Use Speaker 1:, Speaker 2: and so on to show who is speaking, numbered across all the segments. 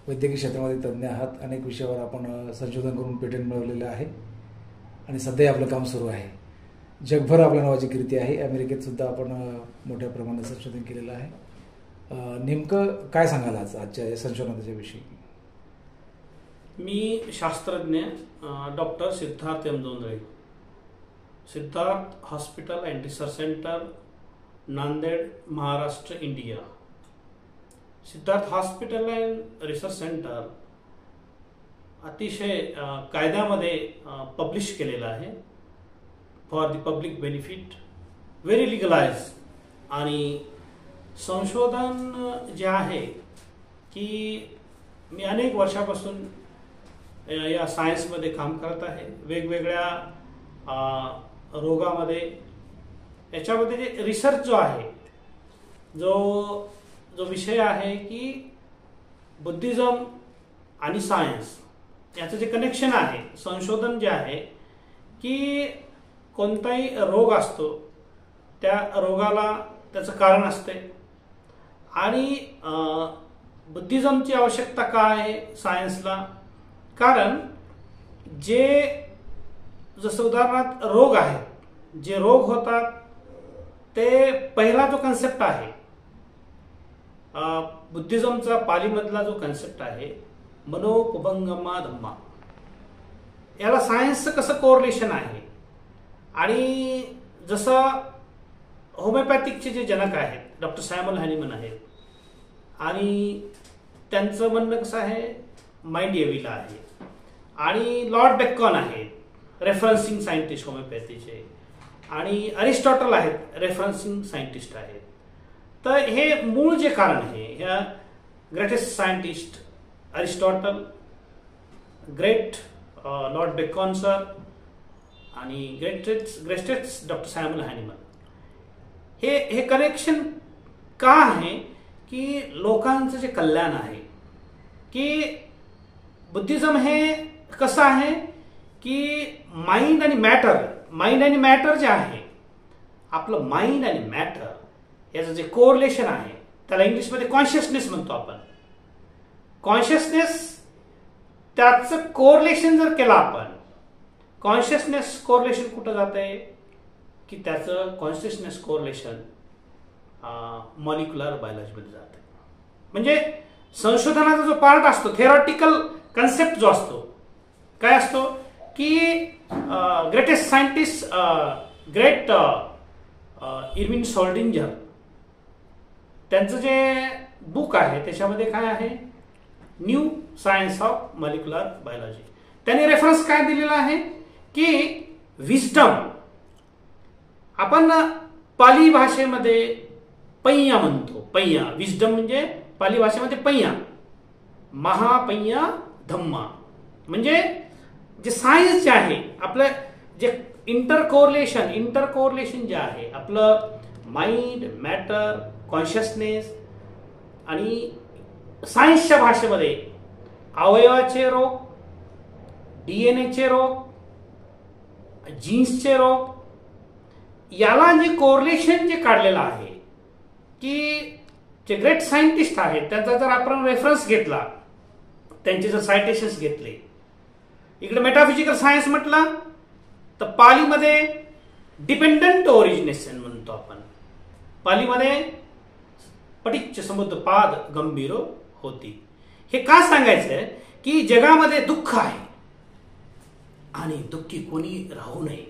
Speaker 1: वैद्यकीय क्षेत्रामध्ये तज्ज्ञ आहात. अनेक विषयावर आपण संशोधन करून पेटंट मिळवलेलं आहे आणि सध्या आपलं काम सुरू आहे. जगभर आपल्या नावाची कीर्ती आहे. अमेरिकेत सुद्धा आपण मोठ्या प्रमाणात संशोधन केलेलं आहे. नेमकं काय सांगाल आजच्या या संशोधनाच्या विषयी?
Speaker 2: मी शास्त्रज्ञ doctor Siddharth M Jondhale, Siddharth hospital and research centre, Nanded, Maharashtra, India. Siddharth hospital and research centre अतिशय कायद्यामध्ये पब्लिश केलेलं आहे for the public benefit, very legalise. आणि संशोधन जे आहे की मी अनेक वर्षापासून या सायन्समध्ये काम करत आहे. वेगवेगळ्या रोगामध्ये याच्यामध्ये जे रिसर्च जो आहे, जो विषय आहे की बुद्धिझम आणि सायन्स याचं जे कनेक्शन आहे, संशोधन जे आहे की कोणताही रोग असतो त्या रोगाला त्याचं कारण असते आणि बुद्धिझमची आवश्यकता का आहे सायन्सला? कारण जसं उदाहरणार्थ रोग आहेत, जे रोग होतात ते पहिला जो कन्सेप्ट आहे बुद्धिझमचा पालीमधला जो कन्सेप्ट आहे मनोपुभंगमा धम्मा, याला सायन्सचं कसं कोरिलेशन आहे. आणि जसं होमिओपॅथिकचे जे जनक आहेत डॉक्टर सॅम्युअल हॅनिमन आहेत आणि त्यांचं म्हणणं कसं आहे माइंड एव्हिला आहे आणि लॉर्ड बेकॉन आहेत रेफरन्सिंग सायंटिस्ट होमिओपॅथीचे आणि अरिस्टॉटल आहेत रेफरन्सिंग सायंटिस्ट आहेत. तर हे मूळ जे कारण आहे ह्या greatest scientist Aristotle, great Lord Bacon sir आणि ग्रेटेस्ट डॉक्टर सॅम्युअल हॅनिमन, हे कनेक्शन का आहे की लोकांचं जे कल्याण आहे की बुद्धिझम हे कसं आहे की माइंड आणि मॅटर जे आहे, आपलं माइंड आणि मॅटर याचं जे कोरिलेशन आहे त्याला इंग्लिशमध्ये कॉन्शियसनेस म्हणतो आपण. कॉन्शियसनेस त्याचं कोरिलेशन जर केलं आपण, कॉन्शियसनेस कोरिलेशन कुठं जात आहे की त्याचं कॉन्शियसनेस कोरिलेशन मॉलिक्युलर बायोलॉजीमध्ये जात आहे. म्हणजे संशोधनाचा जो पार्ट असतो, थेरॉटिकल कन्सेप्ट जो असतो, काय असतो की ग्रेटेस्ट सायंटिस्ट ग्रेट इर्विन सॉल्डिंजर त्यांचं जे बुक आहे त्याच्यामध्ये काय आहे new science of molecular biology. त्यांनी रेफरन्स काय दिलेला आहे की विस्डम, आपण पाली भाषेमध्ये पैया म्हणतो. पैया विस्डम म्हणजे पाली भाषेमध्ये पैया, महापैया धम्मा म्हणजे जे सायन्स जे आहे आपलं, जे इंटर कोरिलेशन जे आहे आपलं माइंड, मॅटर, कॉन्शियसनेस आणि सायन्सच्या भाषेमध्ये अवयवाचे रोग, डीएनएचे रोग, जीन्सचे रोग, याला जे कोरिलेशन जे काढलेलं आहे की जे ग्रेट सायंटिस्ट आहेत त्यांचा जर आपण रेफरन्स घेतला, त्यांचे जर सायटेशन्स घेतले, इकडे मेटाफिजिकल सायन्स म्हटलं तर पालीमध्ये डिपेंडंट ओरिजिनेशन म्हणतो आपण. पालीमध्ये पटिच्च समुद्र पाद गंभीरो होती. हे का सांगायचंय की जगामध्ये दुःख आहे आणि दुःखी कोणी राहू नये.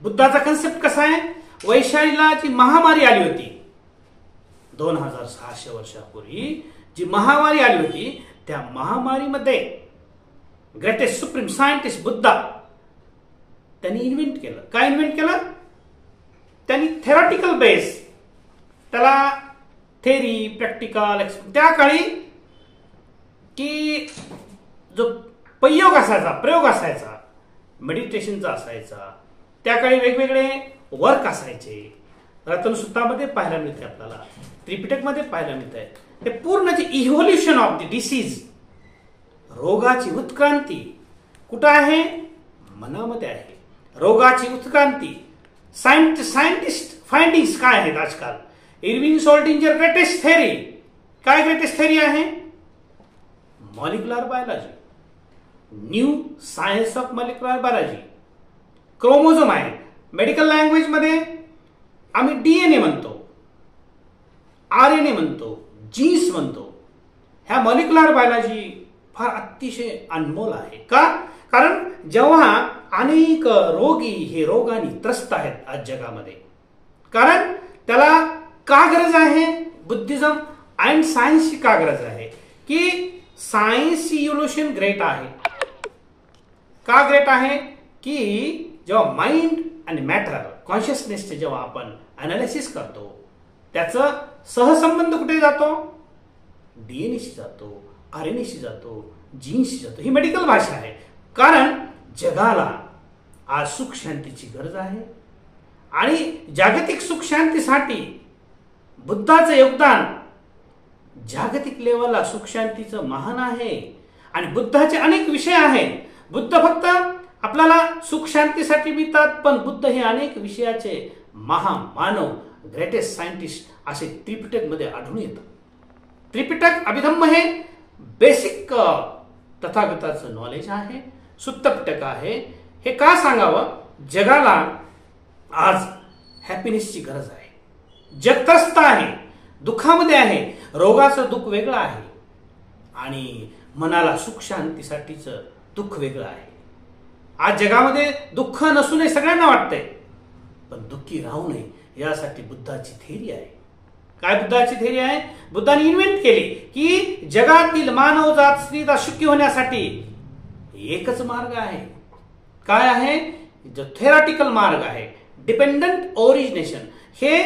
Speaker 2: बुद्धाचा कन्सेप्ट कसा आहे, वैशालीला जी महामारी आली होती 2600 वर्षापूर्वी, जी महामारी आली होती त्या महामारीमध्ये ग्रेटेस्ट सुप्रीम सायंटिस्ट बुद्धा त्यांनी इन्व्हेंट केलं. काय इन्व्हेंट केलं? त्यांनी थेरॉटिकल बेस, त्याला थेरी, प्रॅक्टिकल, त्या काळी की जो प्रयोग असायचा मेडिटेशनचा असायचा, त्या काळी वेगवेगळे वर्क असायचे. रतनसुत्तामध्ये पाहायला मिळते, आपल्याला त्रिपिटकमध्ये पाहायला मिळते. ते पूर्ण जे इव्होल्युशन ऑफ द डिसीज, रोगाची उत्क्रांती कुठं आहे? मनामध्ये आहे. रोगाची उत्क्रांती सायंटिस्ट फाइंडिंग्स काय आहेत आजकाल? इर्विन सॉल्डिंजर ग्रेटेस्ट थेरी, काय ग्रेटेस्ट थेरी आहे? Molecular biology, new science of molecular biology. Chromosome आहे, मेडिकल लँग्वेज मध्ये आम्ही डीएनए म्हणतो, आरएनए म्हणतो, जीन्स म्हणतो. ह्या मॉलिक्युलर बायोलॉजी फार अतिशय अनमोल आहे. का? कारण जेव्हा अनेक रोगी हे रोगाने त्रस्त आहेत आज जगामध्ये, कारण त्याला का गरज आहे? बुद्धिझम अँड सायन्सची का गरज आहे? की सायन्सची इव्होल्युशन ग्रेट आहे. का ग्रेट आहे? की जेव्हा माइंड आणि मॅटर कॉन्शियसनेसचे जेव्हा आपण अनालिसिस करतो, त्याचा सहसंबंध कुठे जातो? डीएनएशी जातो, आरएनएशी जातो, जीन्सशी जातो. ही मेडिकल भाषा आहे. कारण जगाला आज सुख शांतीची गरज आहे आणि जागतिक सुख शांतीसाठी बुद्धाचं योगदान जागतिक लेवलला सुख शांतीचं महान आहे. आणि बुद्धाचे अनेक विषय आहेत. बुद्ध फक्त आपल्याला सुख शांतीसाठी मिळतात, पण बुद्ध हे अनेक विषयाचे महामानव, ग्रेटेस्ट सायंटिस्ट असे त्रिपिटकमध्ये आढळून येतात. त्रिपिटक अभिधम्म हे बेसिक तथागताचं नॉलेज आहे. सुत्त पिटक आहे. हे का सांगावं? जगाला आज हॅपीनेसची गरज आहे. जग त्रस्त आहे, दुःखामध्ये आहे. रोगाचं दुःख वेगळं आहे आणि मनाला सुख शांतीसाठीचं दुःख वेगळं आहे. आज जगामध्ये दुःख नसू नये सगळ्यांना वाटतंय, पण दुःखी राहू नये यासाठी बुद्धाची थेरी आहे. काय बुद्धाची थेरी आहे? बुद्धाने इन्व्हेंट केली की जगातील मानवजात स्त्रीला सुखी होण्यासाठी एकच मार्ग आहे. काय आहे? जो थेरॉटिकल मार्ग आहे, डिपेंडंट ओरिजिनेशन. हे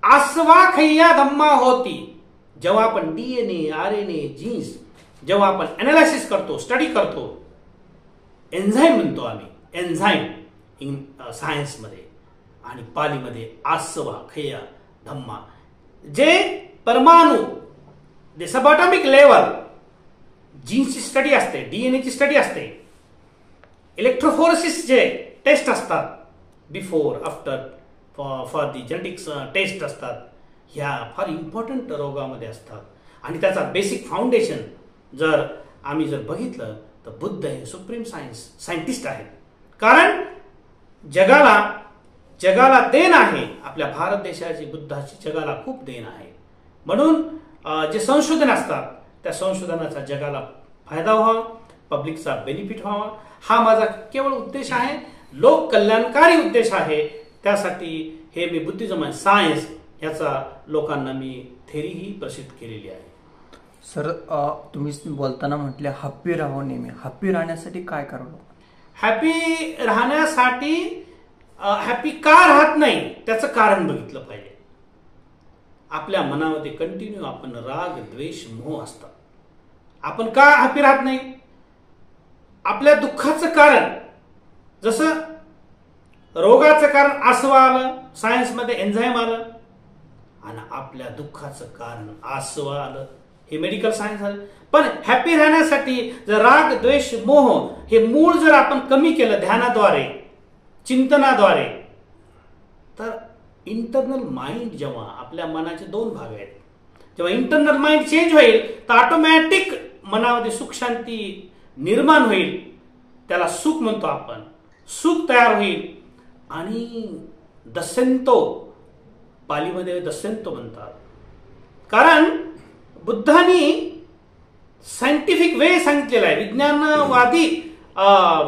Speaker 2: आस्वाखय्या धम्मा होती. जेव्हा आपण डीएनए, आरएनए, जीन्स जेव्हा आपण अनालिसिस करतो, स्टडी करतो, एन्झाईम म्हणतो आम्ही, एन्झाईम इन सायन्समध्ये आणि पालीमध्ये आस्वाखय्या धम्मा. जे परमाणु, जे सबॲटॉमिक लेवल, जीन्सची स्टडी असते, डीएनएची स्टडी असते, इलेक्ट्रोफोरेसिस जे टेस्ट असतात, before after for the genetics test असतात, ह्या फार इम्पॉर्टंट रोगामध्ये असतात. आणि त्याचा बेसिक फाउंडेशन जर आम्ही बघितलं तर बुद्ध हे सुप्रीम सायंटिस्ट आहेत. कारण जगाला देण आहे. आपल्या भारत देशाची बुद्धाची जगाला खूप देण आहे. म्हणून जे संशोधन असतात त्या संशोधनाचा जगाला फायदा व्हावा, पब्लिकचा बेनिफिट व्हावा, हा माझा केवळ उद्देश आहे. लोक कल्याणकारी उद्देश आहे. त्यासाठी हे मी बुद्धिझम अँड सायन्स याचा लोकांना मी थेरीही प्रसिद्ध केलेली आहे.
Speaker 3: सर, तुम्ही बोलताना म्हटले हॅपी राहावं. नेहमी हॅपी राहण्यासाठी काय करावं?
Speaker 2: हॅपी राहण्यासाठी हॅपी का राहत नाही त्याचं कारण बघितलं पाहिजे. आपल्या मनामध्ये कंटिन्यू आपण राग, द्वेष, मोह असतात. आपण का हॅपी राहत नाही? आपल्या दुःखाचं कारण, जसं रोगाचं कारण आसवा आलं, सायन्समध्ये एन्झाईम आलं, आणि आपल्या दुःखाचं कारण आसवा आलं, हे मेडिकल सायन्स आलं. पण हॅपी राहण्यासाठी जर राग, द्वेष, मोह हे मूळ जर आपण कमी केलं ध्यानाद्वारे, चिंतनाद्वारे, तर इंटरनल माइंड, जेव्हा आपल्या मनाचे दोन भाग आहेत, जेव्हा इंटरनल माइंड चेंज होईल तर ऑटोमॅटिक मनामध्ये सुख शांती निर्माण होईल. त्याला सुख म्हणतो आपण. सुख तयार होईल आणि दस्यंतो, पालीमध्ये दस्यंतो म्हणतात. कारण बुद्धांनी सायंटिफिक वे सांगितलेला आहे, विज्ञानवादी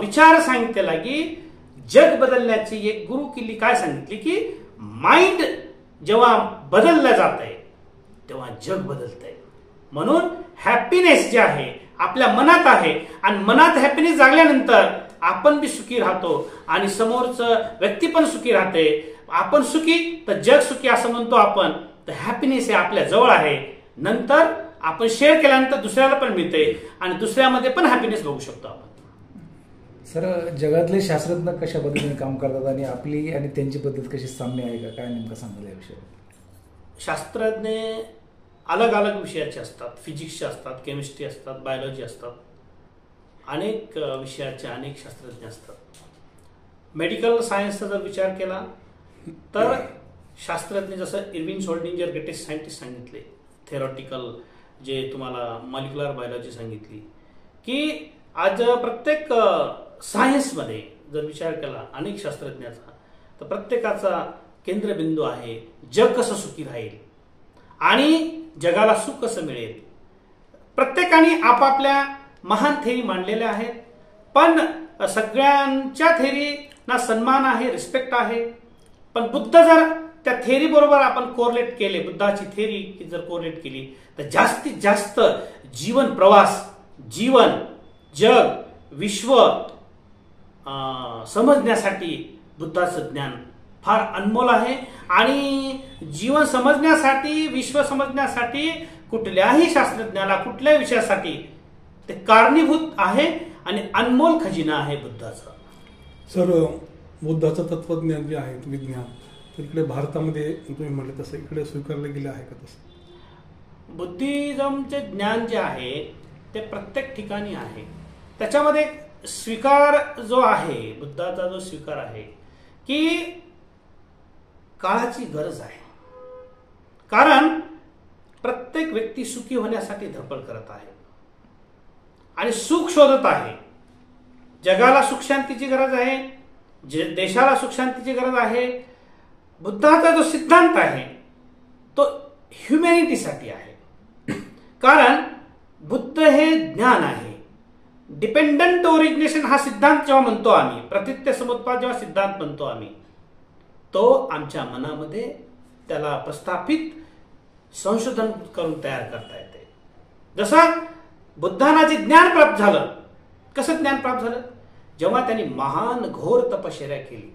Speaker 2: विचार सांगितलेला आहे की जग बदलण्याची एक गुरु किल्ली काय सांगितली की माइंड जेव्हा बदललं जात आहे तेव्हा जग बदलतंय. म्हणून हॅपीनेस जे आहे आपल्या मनात आहे आणि मनात हॅपीनेस जागल्यानंतर आपण बी सुखी राहतो आणि समोरचं व्यक्ती पण सुखी राहते. आपण सुखी तर जग सुखी असं म्हणतो आपण. तर हॅपीनेस हे आपल्या जवळ आहे. नंतर आपण शेअर केल्यानंतर दुसऱ्याला पण मिळते आणि दुसऱ्यामध्ये पण हॅपीनेस बघू शकतो आपण.
Speaker 1: सर, जगातले शास्त्रज्ञ कशा पद्धतीने काम करतात आणि आपली आणि त्यांची पद्धत कशी साम्य आहे का, काय नेमकं सांगायला या विषयावर?
Speaker 2: शास्त्रज्ञ अलग अलग विषयाचे असतात. फिजिक्सचे असतात, केमिस्ट्री असतात, बायोलॉजी असतात. अनेक विषयाचे अनेक शास्त्रज्ञ असतात. मेडिकल सायन्सचा जर विचार केला तर शास्त्रज्ञ जसं इरविन शोल्डिंगर ग्रेटेस्ट सायंटिस्ट सांगितले, थेरॉटिकल जे तुम्हाला मॉलिक्युलर बायोलॉजी सांगितली, की आज प्रत्येक सायन्समध्ये जर विचार केला अनेक शास्त्रज्ञाचा, तर प्रत्येकाचा केंद्रबिंदू आहे जग कसं सुखी राहील आणि जगाला सुख कसं मिळेल. प्रत्येकाने आपापल्या महान थेरी मांडलेल्या आहेत, पण सगळ्यांच्या थेरीना सन्मान आहे, रिस्पेक्ट आहे. पण बुद्ध जर त्या थेरी बरोबर आपण कोरिलेट केले, बुद्धाची थेरी जर कोरिलेट केली, तर जास्तीत जास्त जीवन प्रवास, जीवन, जग, विश्व समजण्यासाठी बुद्धाचं ज्ञान फार अनमोल आहे. आणि जीवन समजण्यासाठी, विश्व समजण्यासाठी कुठल्याही शास्त्रज्ञाला, कुठल्याही विषयासाठी ते कारणीभूत आहे आणि अनमोल खजिना आहे बुद्धाचा.
Speaker 4: सर, बुद्धाचं तत्वज्ञान जे आहे, विज्ञान, तर इकडे भारतामध्ये तुम्ही म्हटलं तसं इकडे स्वीकारलं गेलं आहे का? तसं
Speaker 2: बुद्धिझमचे ज्ञान जे आहे ते प्रत्येक ठिकाणी आहे. त्याच्यामध्ये स्वीकार जो आहे, बुद्धाचा जो स्वीकार आहे की काळाची गरज आहे. कारण प्रत्येक व्यक्ती सुखी होण्यासाठी धडपड करत आहे आणि सुख शोधत आहे. जगाला सुख शांतीची गरज आहे, देशाला सुख शांतीची गरज आहे. बुद्धाचा जो सिद्धांत आहे तो ह्युमॅनिटीसाठी आहे. कारण बुद्ध हे ज्ञान आहे. डिपेंडंट ओरिजिनेशन हा सिद्धांत जेव्हा म्हणतो आम्ही, प्रतित्य समुत्पाद जेव्हा सिद्धांत म्हणतो आम्ही, तो आमच्या मनामध्ये त्याला प्रस्थापित संशोधन करून तयार करता येते. जसं बुद्धांना जे ज्ञान प्राप्त झालं, कसं ज्ञान प्राप्त झालं? जेव्हा त्यांनी महान घोर तपश्चर्या केली.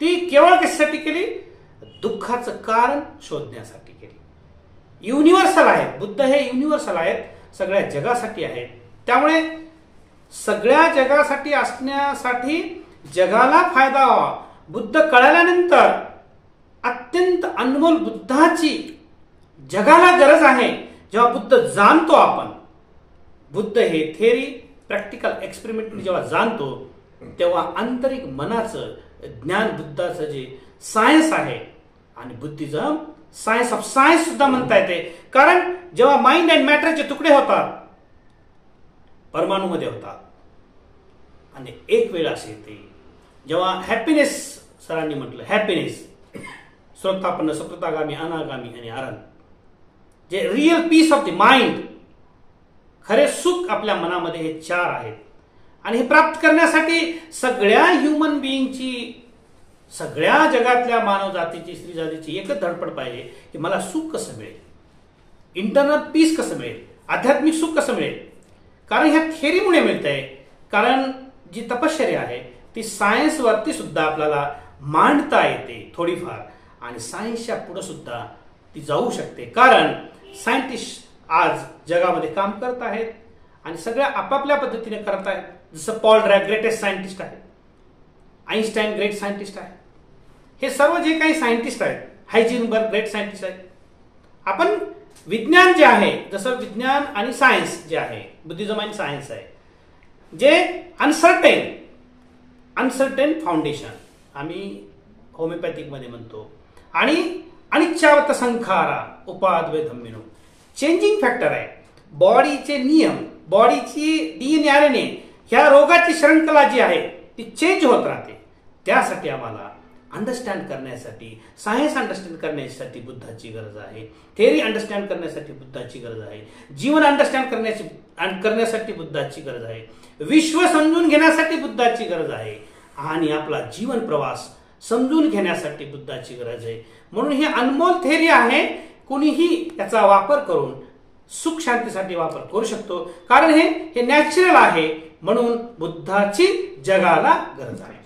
Speaker 2: ती केवळ कशासाठी केली? दुःखाचं कारण शोधण्यासाठी केली. युनिव्हर्सल आहेत, बुद्ध हे युनिव्हर्सल आहेत, सगळ्या जगासाठी आहेत. त्यामुळे सगळ्या जगासाठी असण्यासाठी जगाला फायदा व्हावा. बुद्ध कळाल्यानंतर अत्यंत अनमोल बुद्धाची जगाला गरज आहे. जेव्हा बुद्ध जाणतो आपण, बुद्ध हे थेरी प्रॅक्टिकल एक्सपेरिमेंट जेव्हा जाणतो, तेव्हा आंतरिक मनाचं ज्ञान, बुद्धाचं जे सायन्स आहे, आणि बुद्धिझम सायन्स ऑफ सायन्स सुद्धा म्हणता येते. कारण जेव्हा माइंड अँड मॅटरचे तुकडे होतात, परमाणूमध्ये होतात, आणि एक वेळ असे येते जेव्हा हॅपीनेस, सरांनी म्हटलं हॅपीनेस, स्वतःपन्न, सकृतागामी, अनागामी आणि आनंद, जे real peace of the mind, खरे सुख आपल्या मनामध्ये, हे चार आहेत. आणि हे प्राप्त करण्यासाठी सगळ्या ह्युमन बिईंगची, सगळ्या जगातल्या मानव जातीची, स्त्री जातीची एकच धडपड पाहिजे की मला सुख कसं मिळेल, इंटरनल पीस कसं मिळेल, आध्यात्मिक सुख कसं मिळेल. कारण ह्या थेरीमुळे मिळतंय. कारण जी तपश्चर्या आहे ती सायन्सवरती सुद्धा आपल्याला मांडता येते थोडीफार, आणि सायन्सच्या पुढे सुद्धा ती जाऊ शकते. कारण सायंटिस्ट आज जगामध्ये काम करत आहेत आणि सगळ्या आपापल्या पद्धतीने करत आहेत. जसं पॉल डीराक ग्रेटेस्ट सायंटिस्ट आहे, आईन्स्टाईन ग्रेट सायंटिस्ट आहे, हे सर्व जे काही सायंटिस्ट आहेत, हायझेनबर्ग ग्रेट सायंटिस्ट आहेत. आपण विज्ञान जे आहे, जसं विज्ञान आणि सायन्स जे आहे, बुद्धिझम आणि सायन्स आहे, जे अनसर्टेन फाउंडेशन आम्ही होमिओपॅथिक मध्ये म्हणतो, आणि अनिच्छावत संखारा उपाद्वय धम्मिनो, चेंजिंग फॅक्टर आहे. बॉडीचे नियम, बॉडीची डीएनए आरएनए, ह्या रोगाची श्रृंखला जी आहे ती चेंज होत राहते. त्यासाठी आम्हाला अंडरस्टँड करण्यासाठी, सायन्स अंडरस्टँड करण्यासाठी बुद्धाची गरज आहे. थेरी अंडरस्टँड करण्यासाठी बुद्धाची गरज आहे. जीवन अंडरस्टँड करण्यासाठी बुद्धाची गरज आहे. विश्व समजून घेण्यासाठी बुद्धाची गरज आहे. आणि आपला जीवन प्रवास समजून घेण्यासाठी बुद्धाची गरज आहे. म्हणून ही अनमोल थेरी आहे. कुणीही याचा वापर करून सुख शांतीसाठी वापर करू शकतो. कारण हे नॅचरल आहे. म्हणून बुद्धाची जगाला गरज आहे.